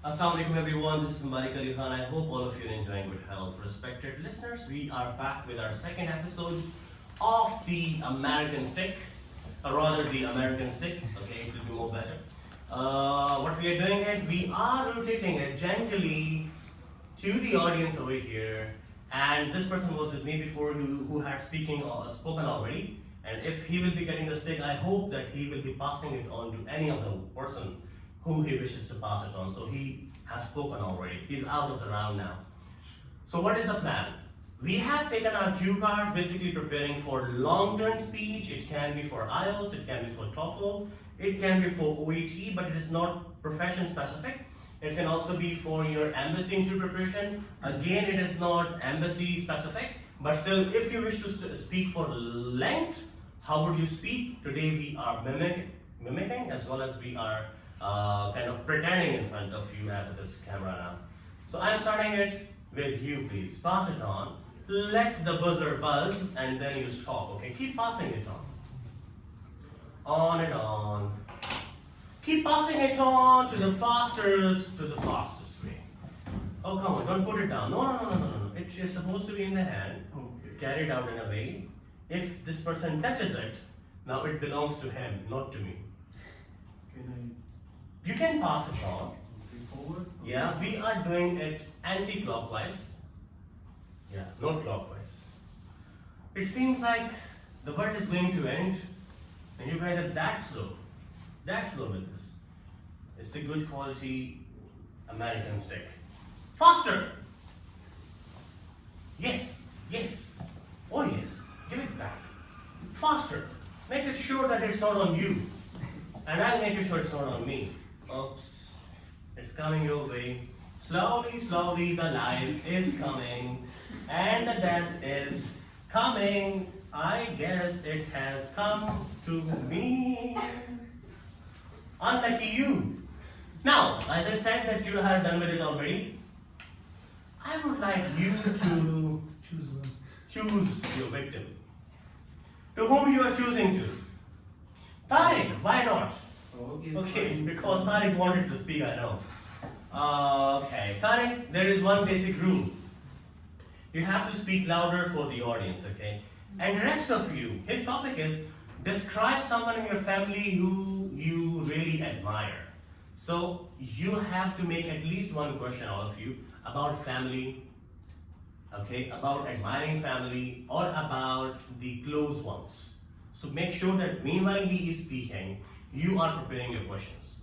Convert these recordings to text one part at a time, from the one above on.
Assalamu alaikum everyone, this is Malik Ali Khan. I hope all of you are enjoying good health. Respected listeners, we are back with our second episode of the American Stick, or rather the American Stick, okay, it will be more better. What we are doing is, we are rotating it gently to the audience over here, and this person was with me before who had spoken already, and if he will be getting the stick, I hope that he will be passing it on to any of the person who he wishes to pass it on. So he has spoken already. He's out of the round now. So what is the plan? We have taken our cue cards, basically preparing for long-term speech. It can be for IELTS, it can be for TOEFL, it can be for OET, but it is not profession specific. It can also be for your embassy interview preparation. Again, it is not embassy specific, but still, if you wish to speak for length, how would you speak? Today we are mimicking as well as we are kind of pretending in front of you as it is camera now. So I'm starting it with you, please. Pass it on. Let the buzzer buzz and then you stop, okay? Keep passing it on. On and on. Keep passing it on to the fastest way. Oh, come on, don't put it down. No. It is supposed to be in the hand. Okay. Carried out in a way. If this person touches it, now it belongs to him, not to me. You can pass it on. Forward? Yeah, we are doing it anti-clockwise. Yeah, not clockwise. It seems like the world is going to end, and you guys are that slow with this. It's a good quality American stick. Faster! Yes. Oh yes, give it back. Faster. Make it sure that it's not on you. And I'll make sure it's not on me. Oops. It's coming your way. Slowly, the life is coming. And the death is coming. I guess it has come to me. Unlucky you. Now, as I said that you have done with it already, I would like you to choose your victim. To whom you are choosing to? Tariq, why not? Okay, because Tariq wanted to speak, I know. Okay, Tariq, there is one basic rule. You have to speak louder for the audience, okay? And the rest of you, his topic is, describe someone in your family who you really admire. So, you have to make at least one question, all of you, about family, okay? About admiring family, or about the close ones. So make sure that meanwhile he is speaking, you are preparing your questions.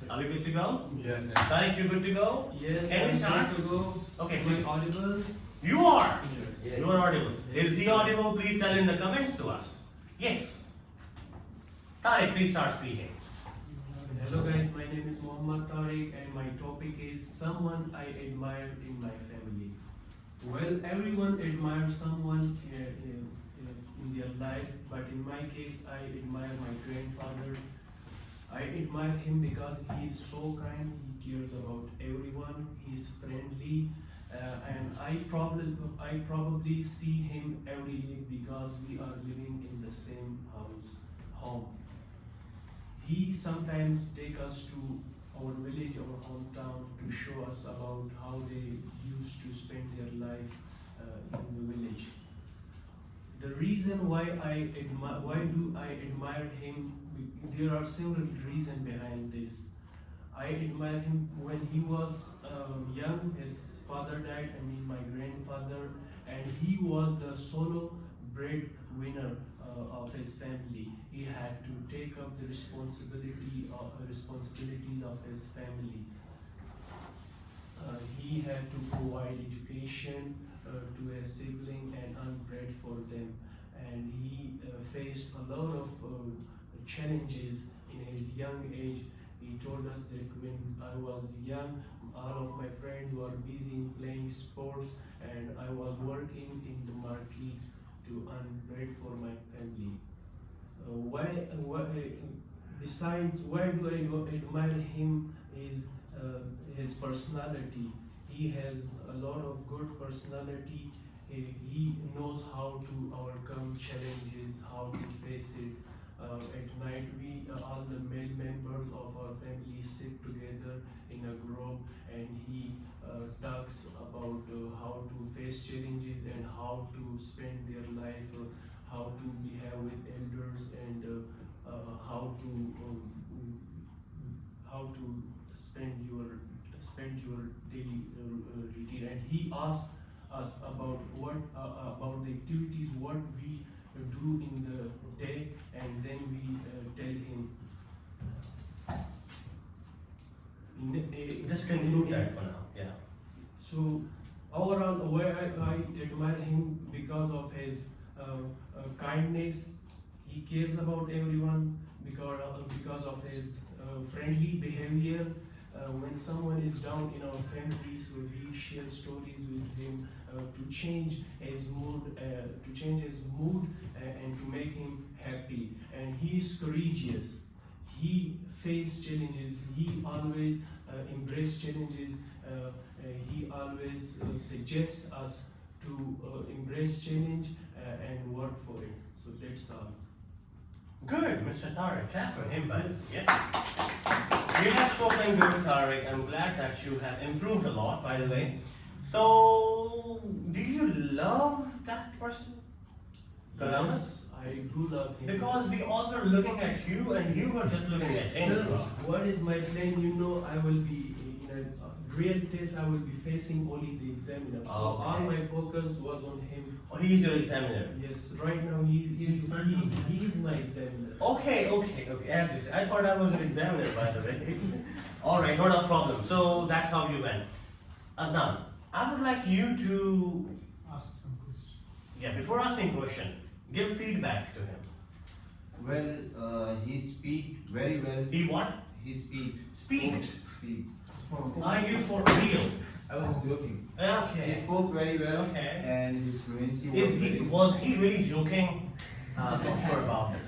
Are we good to go? Yes. Tariq, you good to go? Yes. Can we start? Good to go. Okay, Am I please. audible? You are. Yes. You are audible. Is he audible? Please tell in the comments to us. Yes. Tariq, please start speaking. Hello guys, my name is Muhammad Tariq and my topic is someone I admire in my family. Well, everyone admires someone in their life, but in my case, I admire my grandfather. I admire him because he is so kind, he cares about everyone, he is friendly, and I probably see him every day because we are living in the same home. He sometimes take us to our village, our hometown, to show us about how they used to spend their life in the village. The reason why do I admire him? There are several reasons behind this. I admire him when he was young. His father died, my grandfather, and he was the solo breadwinner of his family. He had to take up the responsibilities of his family. He had to provide education to his sibling and earn bread for them. And he faced a lot of challenges in his young age. He told us that when I was young, all of my friends were busy in playing sports and I was working in the market to earn bread for my family. Besides, why do I admire him is his personality. He has a lot of good personality. He knows how to overcome challenges, how to face it, At night, we all the male members of our family sit together in a group, and he talks about how to face challenges and how to spend their life, how to behave with elders, and how to spend your daily routine. And he asks us about what about the activities what we do in the day, and then we tell him. Just conclude that for now. Yeah. So overall, why I admire him because of his kindness. He cares about everyone because of his friendly behavior. When someone is down in our family, so we share stories with him to change his mood, and to make him happy. And he is courageous. He faces challenges. He always embrace challenges. He always suggests us to embrace challenge and work for it. So that's all. Good, Mr. Tariq. Clap for him, bud. Yeah. You have spoken good, Tariq. I'm glad that you have improved a lot, by the way. So, do you love that person? Columbus? Yes, I do love him. Because we all were looking at you and you were just looking at him. Sir, what is my plan? You know, I will be in a real test. I will be facing only the examiner. So all my focus was on him. Oh, he's your examiner. Yes, right now he is my examiner. Okay. As you said, I thought I was an examiner, by the way. All right, not a problem. So that's how you went. Adnan, I would like you to Ask some questions. yeah. Before asking question, give feedback to him. Well, he speak very well. He what? He speak. Speak. Speak. Are you for real? I was joking. He Okay. spoke very well, Okay. and his fluency was Was he really joking? I'm not sure about it.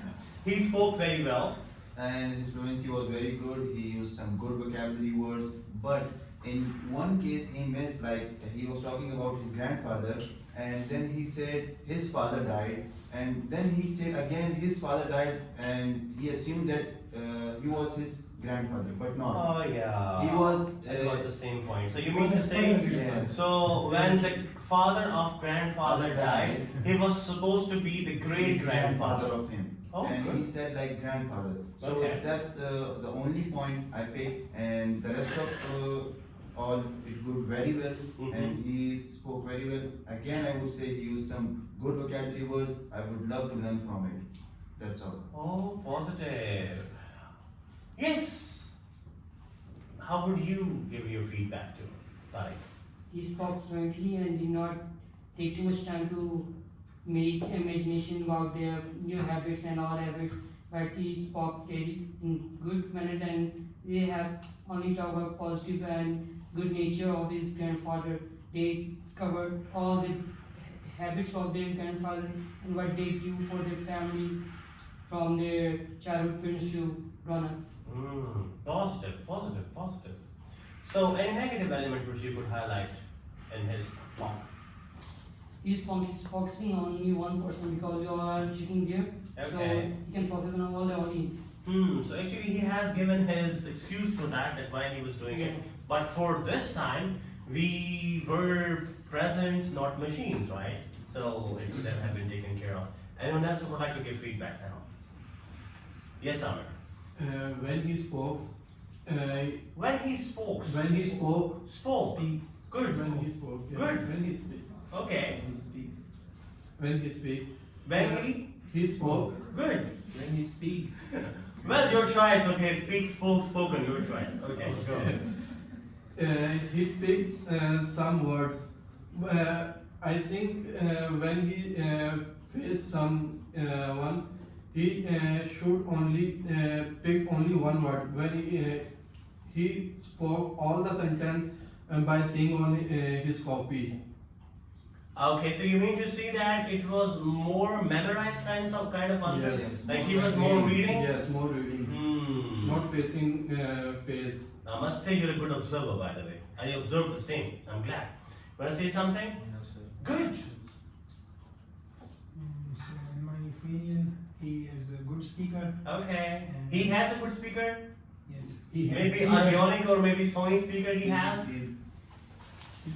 He spoke very well. and his fluency was very good. He used some good vocabulary words, but in one case he missed. Like he was talking about his grandfather, and then he said his father died, and then he said again his father died, and he assumed that he was his grandfather, but not. Oh yeah. He was. I got the same point. So you mean to say? Yeah. So when the father of grandfather died, he was supposed to be the great grandfather. of him. Oh, And good. he said like grandfather. So Okay. that's the only point I picked, and the rest of all it good very well, Mhm. and he spoke very well. Again, I would say he used some good vocabulary words. I would love to learn from it. That's all. Oh, positive. Yes. How would you give your feedback to Tariq? He spoke fluently and did not take too much time to make imagination about their new habits and old habits, but he spoke really in good manners, and they have only talked about positive and good nature of his grandfather. They covered all the habits of their grandfather and what they do for their family from their childhood parents to grown up. Positive. So, any negative element which you could highlight in his talk? He's focusing on only one person because you are sitting there, so Okay. he can focus on all the audience. So actually he has given his excuse for that why he was doing it. But for this time, we were present, not machines, right? So it could have been taken care of. Anyone else would like to give feedback now? Yes, Amir. When he spoke, When he spoke. Spoke. Speaks. Good. When he spoke, yeah. Good. When he speak, Okay. He speaks. when he speak, When he spoke. Good. When he speaks. Well, your choice. Okay. Spoken. Your choice. Okay. Go. He speak some words. I think when he faced one, he should only pick only one word. When he spoke all the sentence by saying on his copy. Okay, so you mean to say that it was more memorized kind of answers? Yes. Like he was more reading? Yes, more reading. Not facing face. I must say you're a good observer, by the way. I observed the same. I'm glad. Want to say something? Yes, sir. Good. So in my opinion, he is a good speaker. Okay. He has a good speaker? Yes, Maybe Ionic or maybe Sony speaker he has? he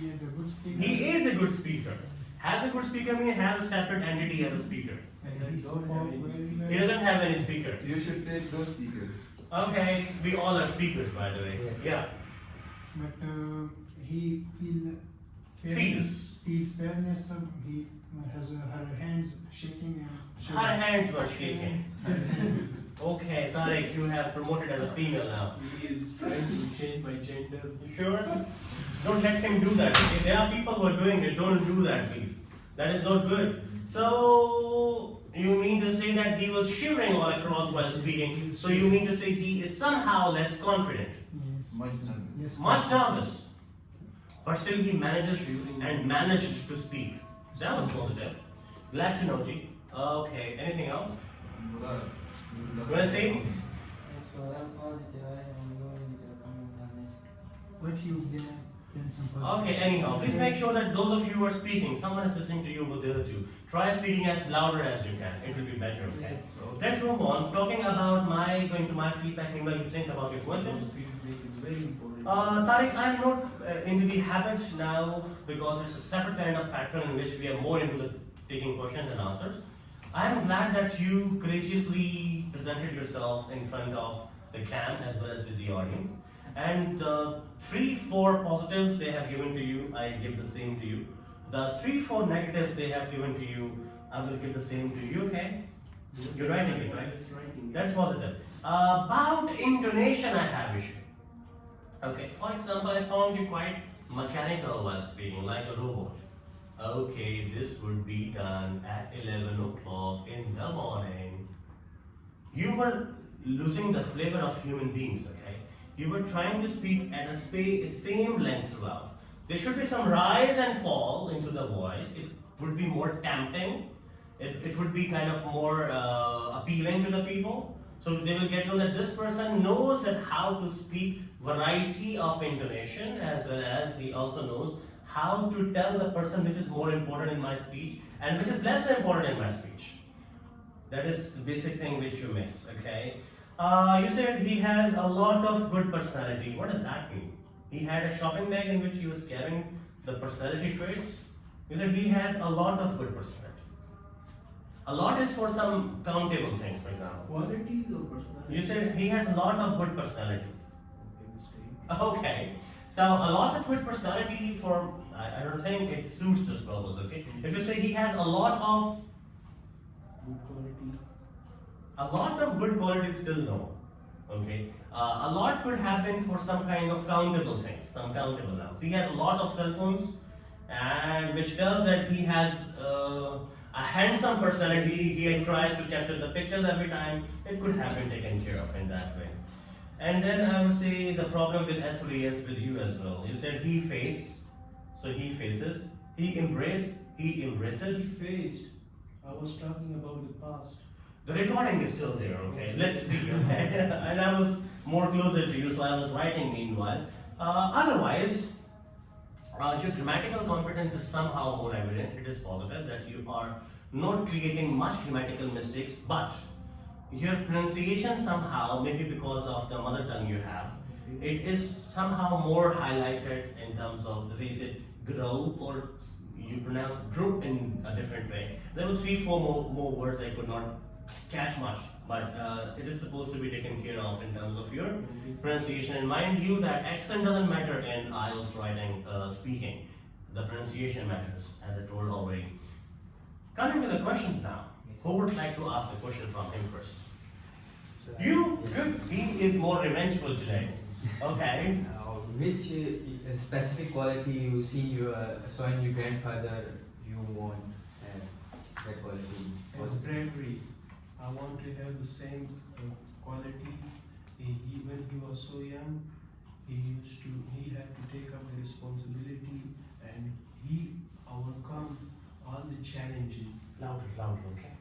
is a good speaker. He is a good speaker. Has a good speaker means has a separate entity as a speaker. And he spoke very well. He doesn't have any speaker. You should take those speakers. Okay, we all are speakers by the way. Yes. Yeah. But he Feels. feels fairness. He has her hands shaking and Her hands were shaking. His hand. Okay, Tariq, you have promoted as a female now. He is trying to change my gender. You sure? Don't let him do that. Okay? There are people who are doing it. Don't do that, please. That is not good. So, you mean to say that he was shivering all across while speaking. So, you mean to say he is somehow less confident, Yes. Much nervous. Yes. much nervous. But still, he manages and managed to speak. That was positive. Glad to know, G. Okay, anything else? You want to say? What you've done some Okay, anyhow, please make sure that those of you who are speaking, someone is listening to you over there too. Try speaking as louder as you can. It will be better, okay? Let's move on. Talking about going to my feedback, meanwhile you think about your questions. Feedback is very important. Tariq, I'm not into the habit now because it's a separate kind of pattern in which we are more into the taking questions and answers. I am glad that you courageously presented yourself in front of the cam as well as with the audience. And the 3-4 positives they have given to you, I give the same to you. The 3-4 negatives they have given to you, I will give the same to you, okay? Yes, You're writing it, right? Yes, writing it. That's positive. About intonation, I have issue. Okay, for example, I found you quite mechanical while speaking, like a robot. Okay, this would be done at 11 o'clock in the morning. You were losing the flavor of human beings, okay? You were trying to speak at a same length throughout. There should be some rise and fall into the voice. It would be more tempting. It would be kind of more appealing to the people. So they will get to know that this person knows that how to speak variety of intonation, as well as he also knows how to tell the person which is more important in my speech and which is less important in my speech. That is the basic thing which you miss, okay? You said he has a lot of good personality. What does that mean? He had a shopping bag in which he was carrying the personality traits. You said he has a lot of good personality. A lot is for some countable things, for example. Qualities or personality? You said he has a lot of good personality. Okay, mistake. Okay. So a lot of good personality for, I don't think it suits this purpose, okay? If you say he has a lot of good qualities, still no. Okay. A lot could happen for some kind of countable things, some countable nouns. He has a lot of cell phones, and which tells that he has a handsome personality. He tries to capture the pictures every time. It could have been taken care of in that way. And then I would say the problem with SODS with you as well. You said he face, so he faces. He embraces. He faced. I was talking about the past. The recording is still there, okay? Let's see, okay? And I was more closer to you, so I was writing meanwhile. Otherwise, your grammatical competence is somehow more evident. It is positive that you are not creating much grammatical mistakes, but your pronunciation somehow, maybe because of the mother tongue you have, it is somehow more highlighted in terms of the way you say grow, or you pronounce group in a different way. There were 3-4 more words I could not catch much, but it is supposed to be taken care of in terms of your pronunciation. And mind you that accent doesn't matter in IELTS writing, speaking. The pronunciation matters, as I told already. Coming to the questions now. Who would like to ask a question from him first? You? Good. He is more revengeful today. Okay. Which specific quality you saw in your grandfather you want that quality? As bravery, I want to have the same quality. When he was so young, he had to take up the responsibility, and he overcome all the challenges. Louder, okay.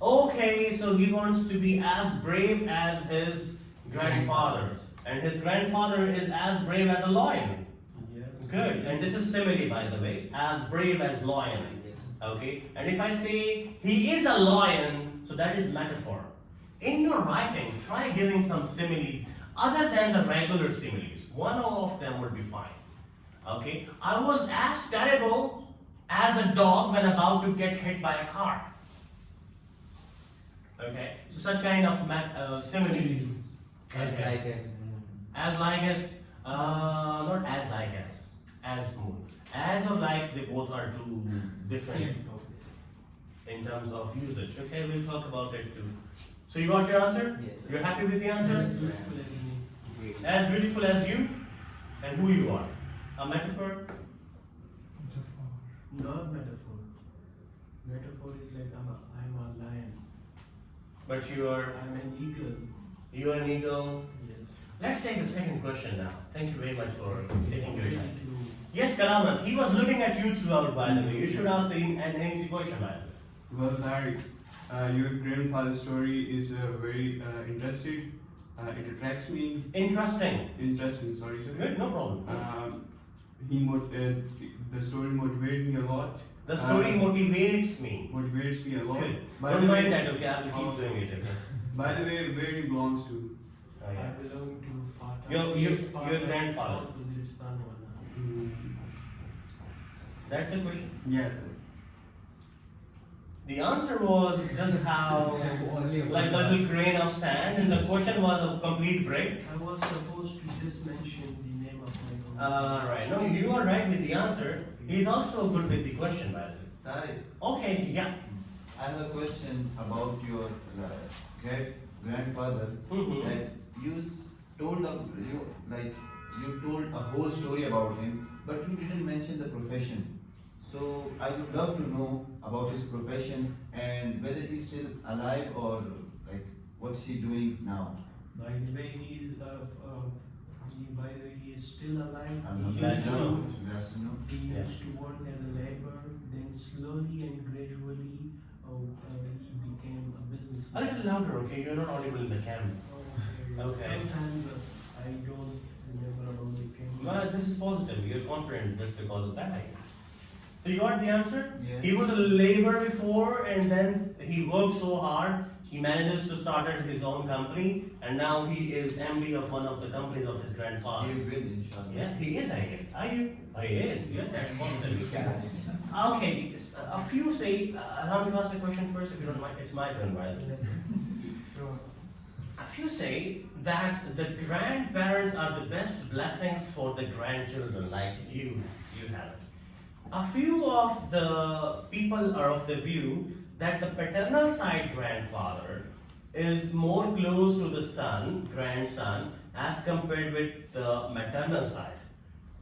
Okay, so he wants to be as brave as his grandfather. And his grandfather is as brave as a lion. Yes. Good. And this is simile, by the way. As brave as lion. Yes. Okay, and if I say he is a lion, so that is metaphor. In your writing, try giving some similes other than the regular similes. One of them would be fine. Okay, I was as terrible as a dog when about to get hit by a car. Okay, so such kind of similes. As Okay. like as As like as, not as like as moon. As or like, they both are two different in terms of usage. Okay, we'll talk about it too. So you got your answer? Yes, sir. You're happy with the answer? As beautiful as me. As beautiful as you and who you are. A metaphor? Not metaphor. Metaphor is like I'm a lion. But you are I'm an eagle. an eagle. Yes. Let's take the second question now. Thank you very much for taking your Ready time. to Yes, Karamat, he was looking at you throughout, by the way. You should ask an easy question, by the way. Well, Tariq, your grandfather's story is very interesting. It attracts me. Interesting. Interesting, sorry, sir. Good, no problem. The story motivated me a lot. The story motivates me. Motivates me a lot. Good. By Don't the mind way, that, okay? I will keep doing it, okay? by the way, where he belongs to? Oh, yeah. I belong to Fatah. Your grandfather. South Waziristan wala. That's the question. Yes, sir. The answer was just how, like a little grain of sand, and the question was a complete break. I was supposed to just mention the name of my own. Right. No, you are right with the answer. He's also good with the question, by the way. Tariq, Okay, so yeah. I have a question about your great grandfather. Mm-hmm. That told you told a whole story about him, but you didn't mention the profession. So I would love to know about his profession and whether he's still alive or like what's he doing now. By the way, he is he is still alive. I'm He glad used to know. to- know. He Yeah. used to work as a laborer, then slowly and gradually he became a A businessman. little louder, okay? You're not audible in the camera. Okay. Sometimes I don't remember about the camera. Well, this is positive. You're confident just because of that, I guess. So you got the answer? Yes. He was a laborer before, and then he worked so hard. He manages to start his own company, and now he is MD of one of the companies of his grandfather. He will, inshallah. Yeah, he is, I guess. Are you? Oh, he is. Yeah, that's positive. Okay, yes, a few say, allow me to ask a question first if you don't mind. It's my turn, by the way. A few say that the grandparents are the best blessings for the grandchildren, like you have it. A few of the people are of the view that the paternal side grandfather is more close to the grandson, as compared with the maternal side.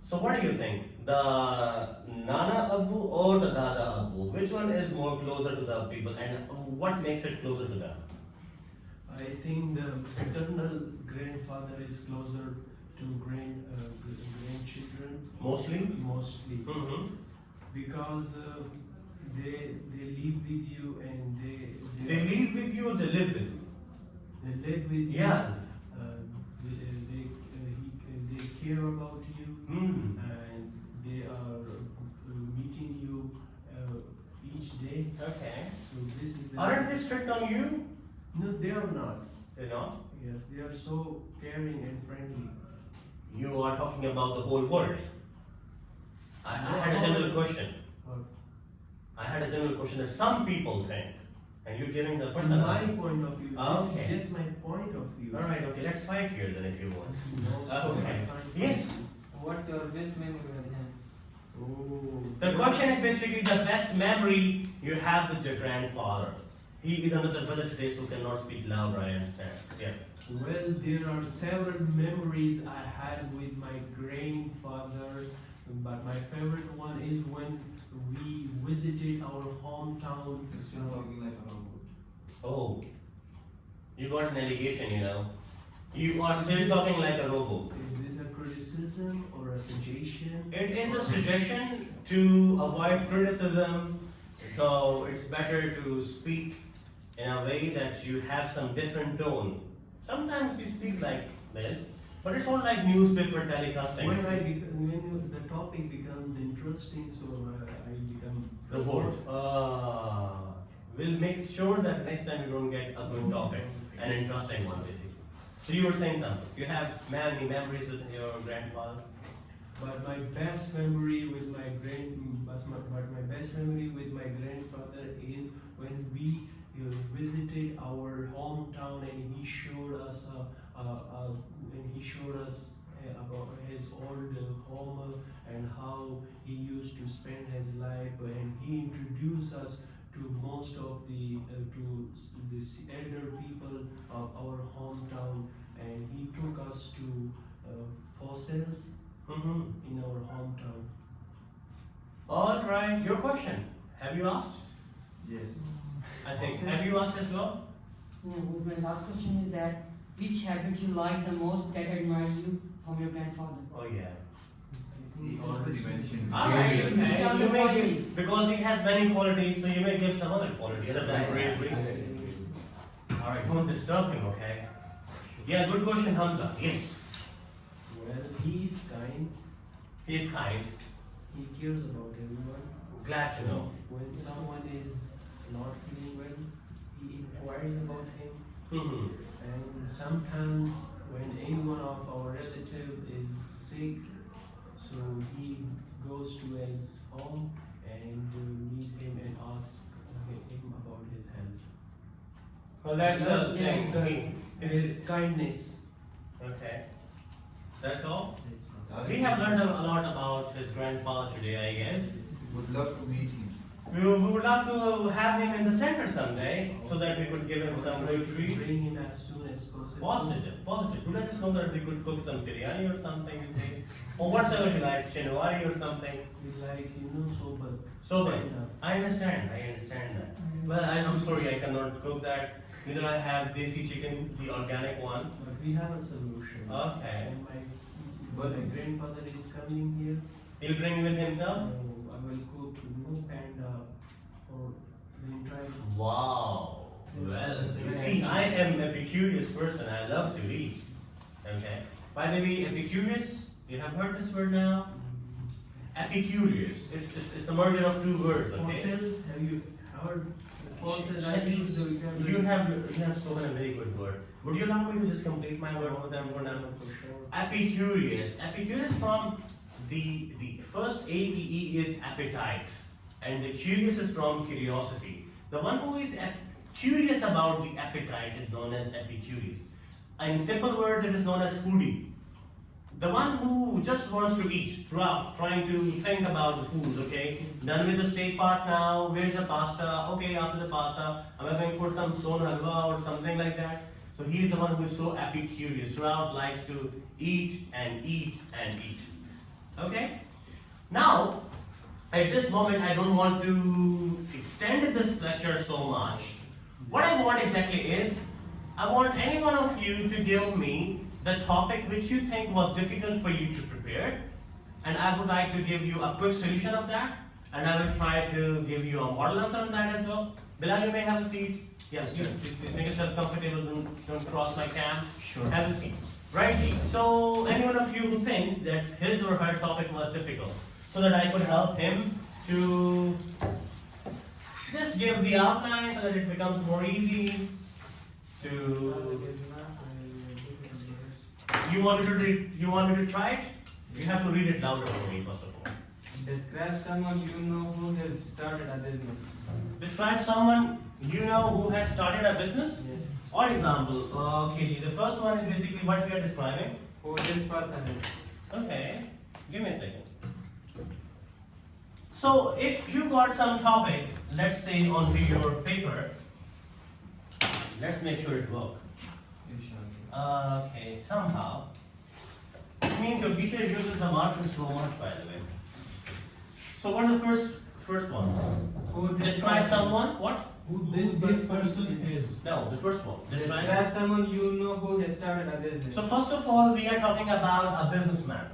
So what do you think? The Nana Abu or the Dada Abu? Which one is more closer to the people, and what makes it closer to them? I think the paternal grandfather is closer to grandchildren Mostly? mostly Mm-hmm. because they live with you and They live with you or they live with you? they live with you. Yeah. They care about you Hmm. and they are meeting you each day. Okay. So this is the Aren't they strict on you? No, they are not. You know? Yes, they are so caring and friendly. You are talking about the whole world. I had a general question. What? I had a general question that some people think, and you're giving the From person. my point of view, Okay. this is just my point of view. Alright, okay, let's fight here then if you want. No, so Okay. I can't- Yes. What's your best memory of him? Oh. The question is basically the best memory you have with your grandfather. He is under the weather today, so cannot speak loud, I understand. Yeah. Well, there are several memories I had with my grandfather, but my favorite one is when we visited our hometown. Still talking like a robot. Oh. You got an allegation, you know. You are still talking like a robot. Is this a criticism or a suggestion? It is a suggestion to avoid criticism, so it's better to speak in a way that you have some different tone. Sometimes we speak like this, But it's not like newspaper telecasting. When the topic becomes interesting, so I become Report. We'll make sure that next time you don't get a good topic, an interesting one, basically. So you were saying something. You have many memories with your grandfather. But my best memory with my best memory with my grandfather is when we visited our hometown and he showed us about his old home and how he used to spend his life, and he introduced us to most of the elder people of our hometown, and he took us to fossils in our hometown. All right, your question. Have you asked? Yes. I think. Have you asked as well? Yeah, my last question is that which habit you like the most that admires you from your grandfather? Oh yeah. He already mentioned. Alright, You tell okay. You the may quality. give, because he has many qualities, so you may give some other quality other than Right. great. Alright, don't disturb him, okay? Yeah, good question, Hamza. Yes. Well, he is kind. He is kind. He cares about everyone. Glad to know. When someone is not feeling well, he inquires about him. Mm-hmm. And sometimes when anyone of our relative is sick, so he goes to his home and meet him and ask him about his health. Well, that's the thing. His kindness. Okay. That's all? That's We have learned a lot about his grandfather today, I guess. Would love to meet him. We would love to have him in the center someday so that we could give him some good treat. Bring him as soon as possible. Positive, positive. Do let us know that we could cook some biryani or something, you say. Or whatever he likes, chinwari or something. We like, sober. Soba. I understand that. Well, I'm sorry, I cannot cook that. Neither I have desi chicken, the organic one. But we have a solution. Okay. And my grandfather is coming here. He'll bring with himself? I will cook panda for the entire. Wow. Well, you see, I am an Epicurus person. I love to eat. Okay. By the way, Epicurus, you have heard this word now? Epicurus. It's a merger of two words, okay? Fossils, have you heard the fossils? I Sh- think the You have spoken a very good word. Would you allow me to just complete my word for them for now? for sure. Epicurus. Epicurus from the first APE is appetite, and the curious is from curiosity. The one who is curious about the appetite is known as Epicurus. In simple words, it is known as foodie. The one who just wants to eat throughout, trying to think about the food, okay? Done with the steak part now, where's the pasta? Okay, after the pasta, am I going for some son halwa or something like that? So he is the one who is so epicurious, throughout likes to eat and eat and eat. Okay? Now, at this moment, I don't want to extend this lecture so much. What I want exactly is, I want any one of you to give me the topic which you think was difficult for you to prepare, and I would like to give you a quick solution of that, and I will try to give you a model answer on that as well. Bilal, you may have a seat. Yes, please make yourself comfortable, don't cross my cam. Sure. Have a seat. Right, so any one of you who thinks that his or her topic was difficult, so that I could help him to just give the outline so that it becomes more easy to. You wanted to try it? You have to read it louder for me first of all. Describe someone you know who has started a business. Describe someone you know who has started a business. Yes. For example, KG, the first one is basically what we are describing. Who this person is. Okay, give me a second. So if you got some topic, let's say onto your paper, let's make sure it works. Okay, somehow. It means your teacher uses the marker so much, by the way. So what's the first one? Who Describe someone. What? Who this person is. No, the first one. Describe someone you know who has started a business. So first of all, we are talking about a businessman.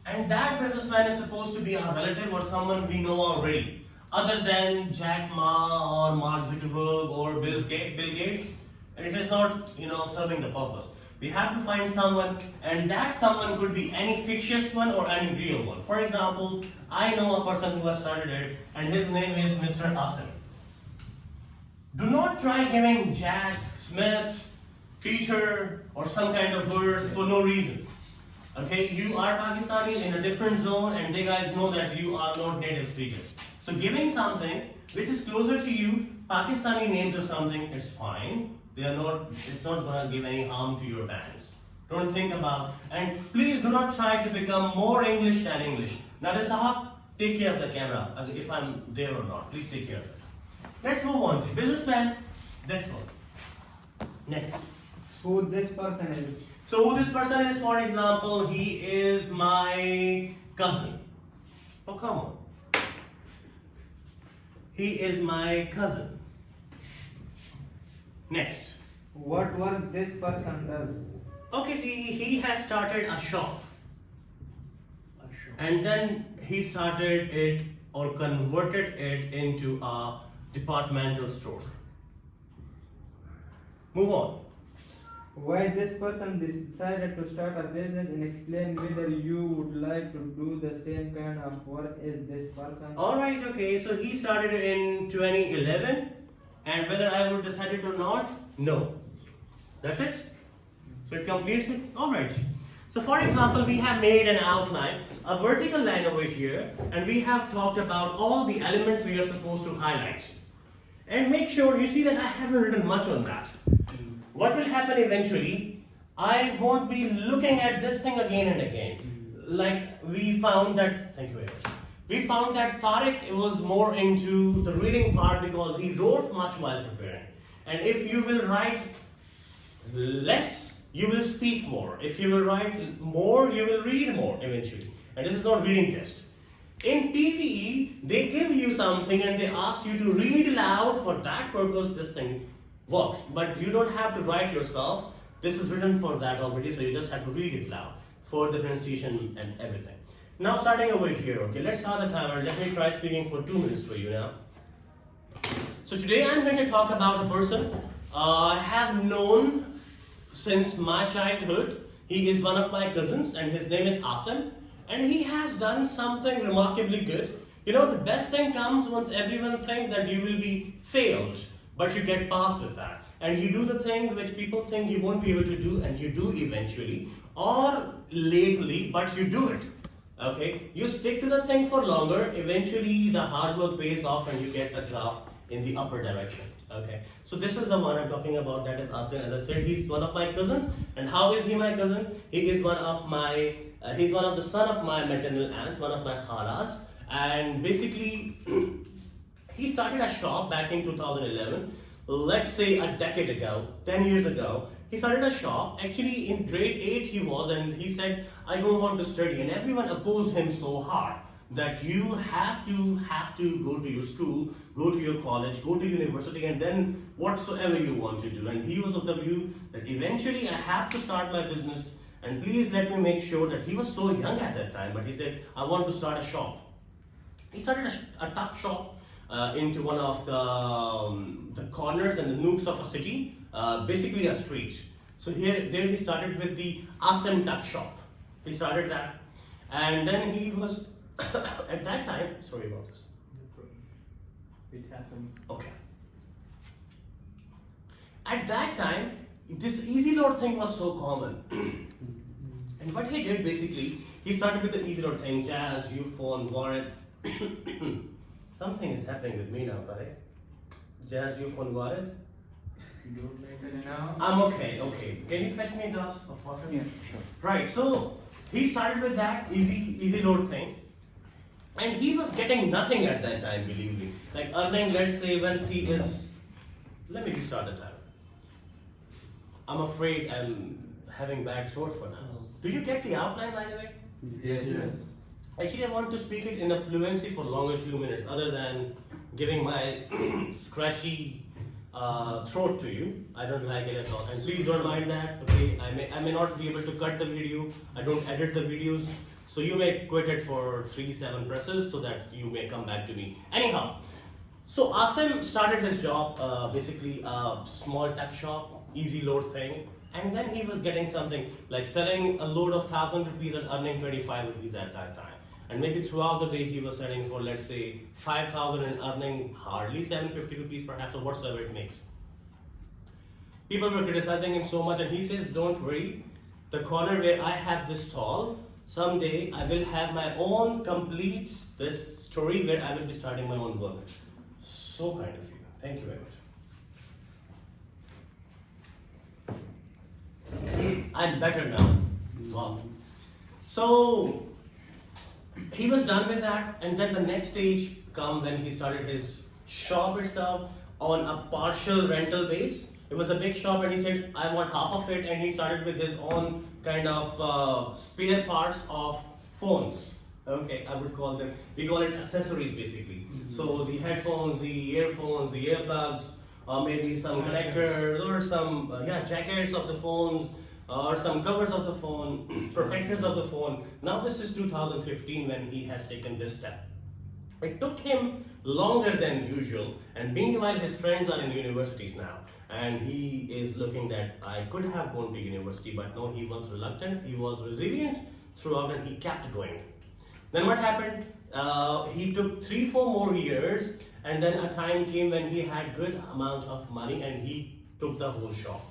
And that businessman is supposed to be our relative or someone we know already. Other than Jack Ma or Mark Zuckerberg or Bill Gates, and it is not, serving the purpose. We have to find someone, and that someone could be any fictitious one or any real one. For example, I know a person who has started it, and his name is Mr. Asim. Do not try giving Jack, Smith, teacher, or some kind of words for no reason. Okay, you are Pakistani in a different zone, and they guys know that you are not native speakers. So giving something which is closer to you, Pakistani names or something, it's fine. It's not gonna give any harm to your parents. Don't think about, and please do not try to become more English than English. Nadir Sahab, take care of the camera, if I'm there or not. Please take care of it. Let's move on to businessman. Next one. Next. Who this person is? So who this person is, for example, he is my cousin. Oh, come on. He is my cousin. Next. What work this person does? Okay, see, he has started a shop. And then he started it or converted it into a departmental store. Move on. Why this person decided to start a business, and explain whether you would like to do the same kind of work as this person? Alright, okay, so he started in 2011, and whether I would decide it or not, no. That's it? So it completes it? Alright. So for example, we have made an outline, a vertical line over here, and we have talked about all the elements we are supposed to highlight. And make sure you see that I haven't written much on that. What will happen eventually, I won't be looking at this thing again and again. Like we found that, thank you very much. We found that Tariq was more into the reading part because he wrote much while preparing. And if you will write less, you will speak more. If you will write more, you will read more eventually. And this is not reading test. In PTE, they give you something and they ask you to read aloud. For that purpose, this thing works. But you don't have to write yourself. This is written for that already, so you just have to read it loud for the pronunciation and everything. Now starting over here, okay, let's start the timer. Let me try speaking for 2 minutes for you now. So today I'm going to talk about a person I have known since my childhood. He is one of my cousins and his name is Asim. And he has done something remarkably good. You know, the best thing comes once everyone thinks that you will be failed, but you get past with that. And you do the thing which people think you won't be able to do, and you do eventually, or lately, but you do it. Okay? You stick to the thing for longer, eventually the hard work pays off and you get the graph in the upper direction. Okay? So this is the one I'm talking about, that is Asim. As I said, he's one of my cousins. And how is he my cousin? He is one of my he's one of the son of my maternal aunt, one of my khalas, and basically he started a shop back in 2011. Let's say a decade ago, 10 years ago, he started a shop. Actually in grade 8 he was, and he said, I don't want to study, and everyone opposed him so hard that you have to go to your school, go to your college, go to university, and then whatsoever you want to do. And he was of the view that eventually I have to start my business. And please let me make sure that he was so young at that time, but he said, I want to start a shop. He started a tuck shop into one of the corners and the nooks of a city, basically a street. So there he started with the Asim tuck shop. He started that, and then he was at that time. Sorry about this. It happens. Okay. At that time, this easy load thing was so common. And what he did basically, he started with the easy load thing, jazz, euphone, warrant. Something is happening with me now, Tariq. Jazz, euphone, warrant. You don't like it now? I'm okay. Can you fetch me a glass of water? Yeah, sure. Right, so he started with that easy load thing. And he was getting nothing at that time, believe me. Like earning, let's say, once he is, let me restart the timer. I'm afraid I'm having bad throat for now. Do you get the outline, by the way? Yes. Actually, I want to speak it in a fluency for longer 2 minutes, other than giving my scratchy throat to you. I don't like it at all. And please don't mind that. Okay, I may not be able to cut the video. I don't edit the videos. So you may quit it for 3-7 presses so that you may come back to me. Anyhow, so Asim started his job, basically a small tech shop, easy load thing. And then he was getting something like selling a load of 1,000 rupees and earning 25 rupees at that time. And maybe throughout the day he was selling for, let's say, 5,000 and earning hardly 750 rupees perhaps, or whatsoever it makes. People were criticizing him so much, and he says, don't worry, the corner where I have this stall, someday I will have my own complete this story where I will be starting my own work. So kind of you. Thank you very much. I'm better now. Wow. So he was done with that, and then the next stage come when he started his shop itself on a partial rental base. It was a big shop, and he said, I want half of it, and he started with his own kind of spare parts of phones. Okay, I would call them, we call it accessories basically. So the headphones, the earphones, the earplugs, or maybe some connectors, or some jackets of the phones, or some covers of the phone, protectors of the phone. Now this is 2015 when he has taken this step. It took him longer than usual, and meanwhile his friends are in universities now, and he is looking that I could have gone to university, but no, he was reluctant, he was resilient throughout, and he kept going. Then what happened? He took 3-4 more years, and then a time came when he had good amount of money, and he took the whole shop.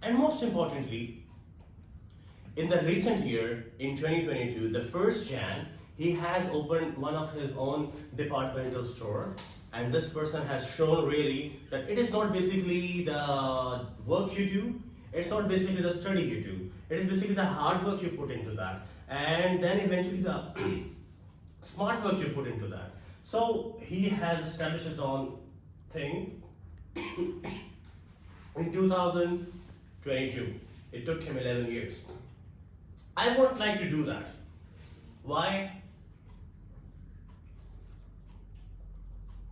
And most importantly, in the recent year, in 2022, the 1st Jan, he has opened one of his own departmental store, and this person has shown really that it is not basically the work you do, it's not basically the study you do, it is basically the hard work you put into that, and then eventually the smart work you put into that. So he has established his own thing in 2022. It took him 11 years. I would like to do that. Why?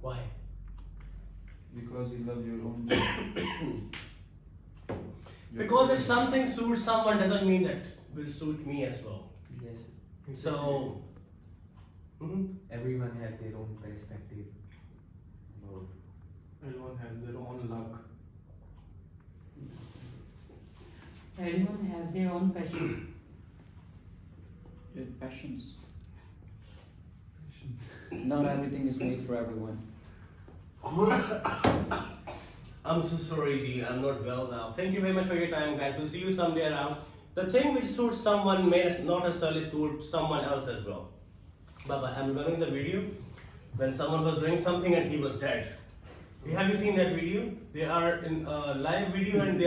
Why? Because you love your own job. Because if something suits someone doesn't mean that will suit me as well. Yes. So, Everyone has their own perspective. So, Everyone has their own luck. Everyone has their own passion. With passions. Not everything is made for everyone. I'm so sorry, G. I'm not well now. Thank you very much for your time, guys. We'll see you someday around. The thing which suits someone may not necessarily suit someone else as well. Bye-bye. I'm remembering the video when someone was doing something and he was dead. Have you seen that video? They are in a live video and they